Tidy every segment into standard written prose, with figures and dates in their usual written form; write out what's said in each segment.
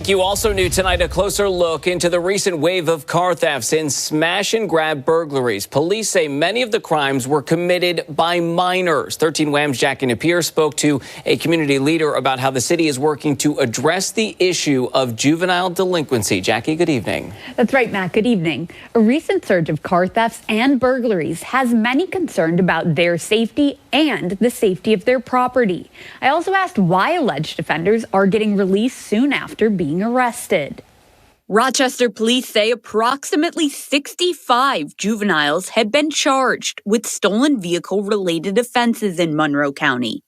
You also knew tonight a closer look into the recent wave of car thefts and smash and grab burglaries. Police say many of the crimes were committed by minors. 13 Wham's Jackie Napier spoke to a community leader about how the city is working to address the issue of juvenile delinquency. Jackie, good evening. That's right, Matt. Good evening. A recent surge of car thefts and burglaries has many concerned about their safety and the safety of their property. I also asked why alleged offenders are getting released soon after being arrested. Rochester police say approximately 65 juveniles had been charged with stolen vehicle-related offenses in Monroe County.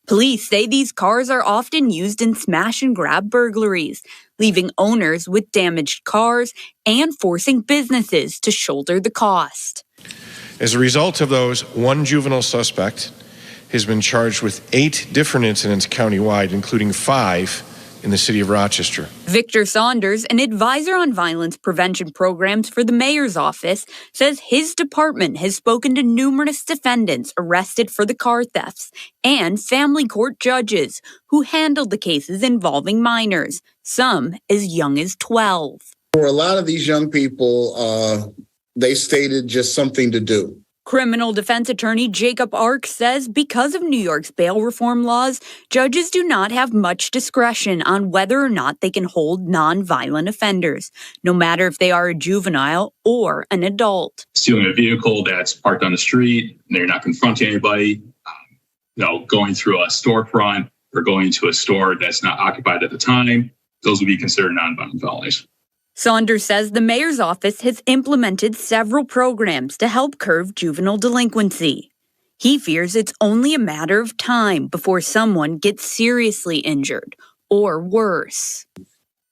Police say these cars are often used in smash-and-grab burglaries, leaving owners with damaged cars and forcing businesses to shoulder the cost. As a result of those, one juvenile suspect has been charged with 8 different incidents countywide, including 5 in the city of Rochester. Victor Saunders, an advisor on violence prevention programs for the mayor's office, says his department has spoken to numerous defendants arrested for the car thefts and family court judges who handled the cases involving minors, some as young as 12. For a lot of these young people, they stated just something to do. Criminal defense attorney Jacob Ark says because of New York's bail reform laws, judges do not have much discretion on whether or not they can hold non-violent offenders, no matter if they are a juvenile or an adult. Stealing a vehicle that's parked on the street, and they're not confronting anybody, going through a storefront or going to a store that's not occupied at the time, those would be considered non-violent felonies. Saunders says the mayor's office has implemented several programs to help curb juvenile delinquency. He fears it's only a matter of time before someone gets seriously injured or worse.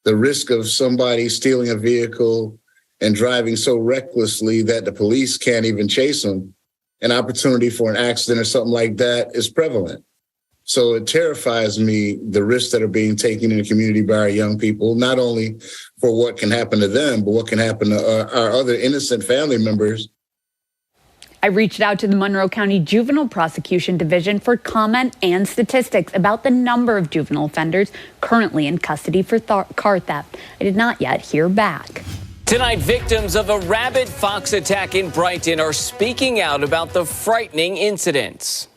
The risk of somebody stealing a vehicle and driving so recklessly that the police can't even chase them, an opportunity for an accident or something like that is prevalent. So it terrifies me, the risks that are being taken in the community by our young people, not only for what can happen to them, but what can happen to our other innocent family members. I reached out to the Monroe County Juvenile Prosecution Division for comment and statistics about the number of juvenile offenders currently in custody for car theft. I did not yet hear back. Tonight, victims of a rabid fox attack in Brighton are speaking out about the frightening incidents.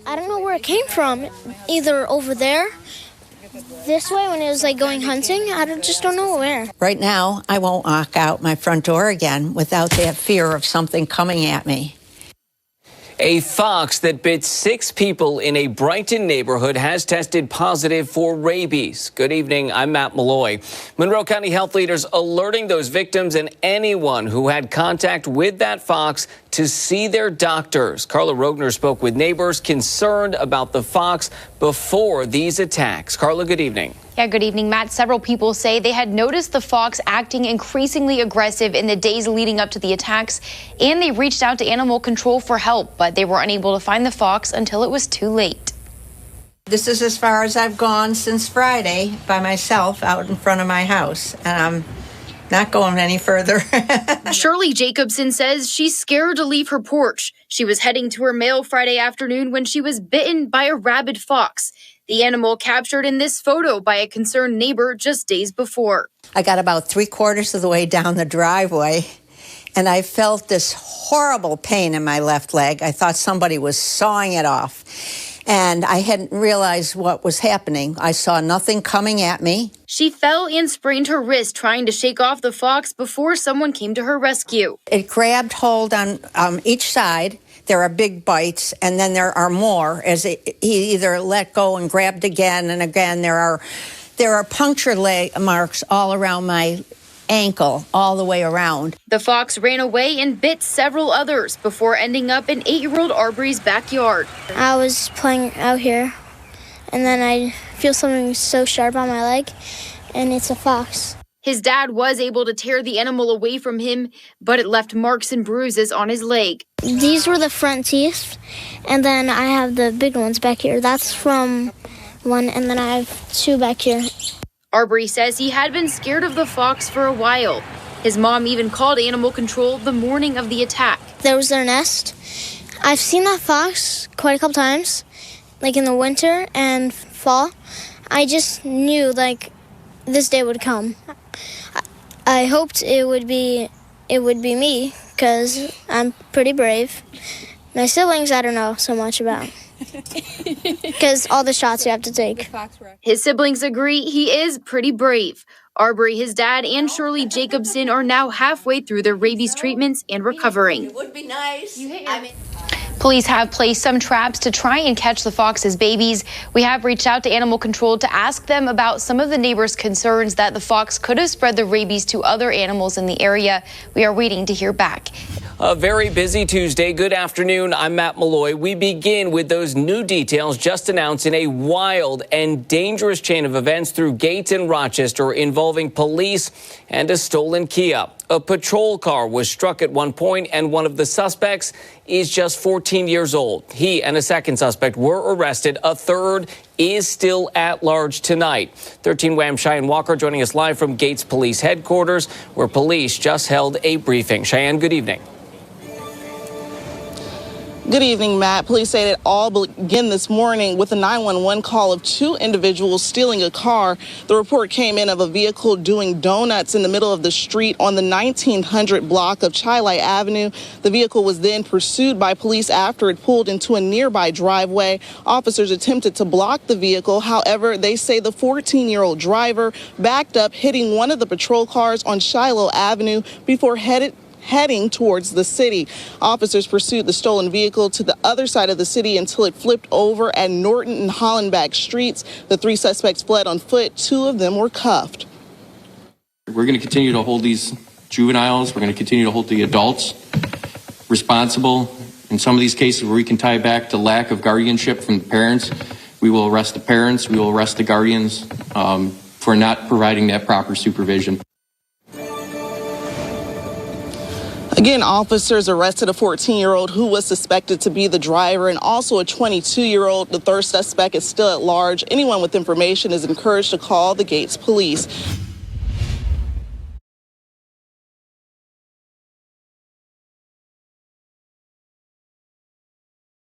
I don't know where it came from, either over there, this way when it was like going hunting. Just don't know where. Right now, I won't walk out my front door again without that fear of something coming at me. A fox that bit 6 people in a Brighton neighborhood has tested positive for rabies. Good evening, I'm Matt Malloy. Monroe County health leaders alerting those victims and anyone who had contact with that fox to see their doctors. Carla Rogner spoke with neighbors concerned about the fox before these attacks. Carla, good evening. Yeah, good evening, Matt. Several people say they had noticed the fox acting increasingly aggressive in the days leading up to the attacks, and they reached out to animal control for help, but they were unable to find the fox until it was too late. This is as far as I've gone since Friday by myself out in front of my house, and I'm not going any further. Shirley Jacobson says she's scared to leave her porch. She was heading to her mail Friday afternoon when she was bitten by a rabid fox. The animal captured in this photo by a concerned neighbor just days before. I got about 3/4 of the way down the driveway, and I felt this horrible pain in my left leg. I thought somebody was sawing it off, and I hadn't realized what was happening. I saw nothing coming at me. She fell and sprained her wrist trying to shake off the fox before someone came to her rescue. It grabbed hold on each side. There are big bites, and then there are more as he either let go and grabbed again and again. There are puncture marks all around my ankle, all the way around. The fox ran away and bit several others before ending up in 8-year-old Arbery's backyard. I was playing out here, and then I feel something so sharp on my leg, and it's a fox. His dad was able to tear the animal away from him, but it left marks and bruises on his leg. These were the front teeth, and then I have the big ones back here. That's from one, and then I have 2 back here. Arbery says he had been scared of the fox for a while. His mom even called animal control the morning of the attack. There was their nest. I've seen that fox quite a couple times, like in the winter and fall. I just knew, this day would come. I hoped it would be me, because I'm pretty brave. My siblings, I don't know so much about, because all the shots you have to take. His siblings agree he is pretty brave. Arbery, his dad, and Shirley Jacobson are now halfway through their rabies treatments and recovering. It would be nice. Police have placed some traps to try and catch the fox's babies. We have reached out to Animal Control to ask them about some of the neighbors' concerns that the fox could have spread the rabies to other animals in the area. We are waiting to hear back. A very busy Tuesday. Good afternoon. I'm Matt Malloy. We begin with those new details just announced in a wild and dangerous chain of events through Gates and Rochester involving police and a stolen Kia. A patrol car was struck at one point, and one of the suspects is just 14 years old. He and a second suspect were arrested. A third is still at large tonight. 13 Wham Cheyenne Walker joining us live from Gates Police Headquarters, where police just held a briefing. Cheyenne, good evening. Good evening, Matt. Police say it all began this morning with a 911 call of two individuals stealing a car. The report came in of a vehicle doing donuts in the middle of the street on the 1900 block of Chilai Avenue. The vehicle was then pursued by police after it pulled into a nearby driveway. Officers attempted to block the vehicle. However, they say the 14-year-old driver backed up, hitting one of the patrol cars on Shiloh Avenue before heading towards the city. Officers pursued the stolen vehicle to the other side of the city until it flipped over at Norton and Hollenbach streets. The three suspects fled on foot. Two of them were cuffed. We're going to continue to hold these juveniles. We're going to continue to hold the adults responsible. In some of these cases where we can tie back to lack of guardianship from the parents, we will arrest the parents, we will arrest the guardians for not providing that proper supervision. Again, officers arrested a 14-year-old who was suspected to be the driver and also a 22-year-old. The third suspect is still at large. Anyone with information is encouraged to call the Gates Police.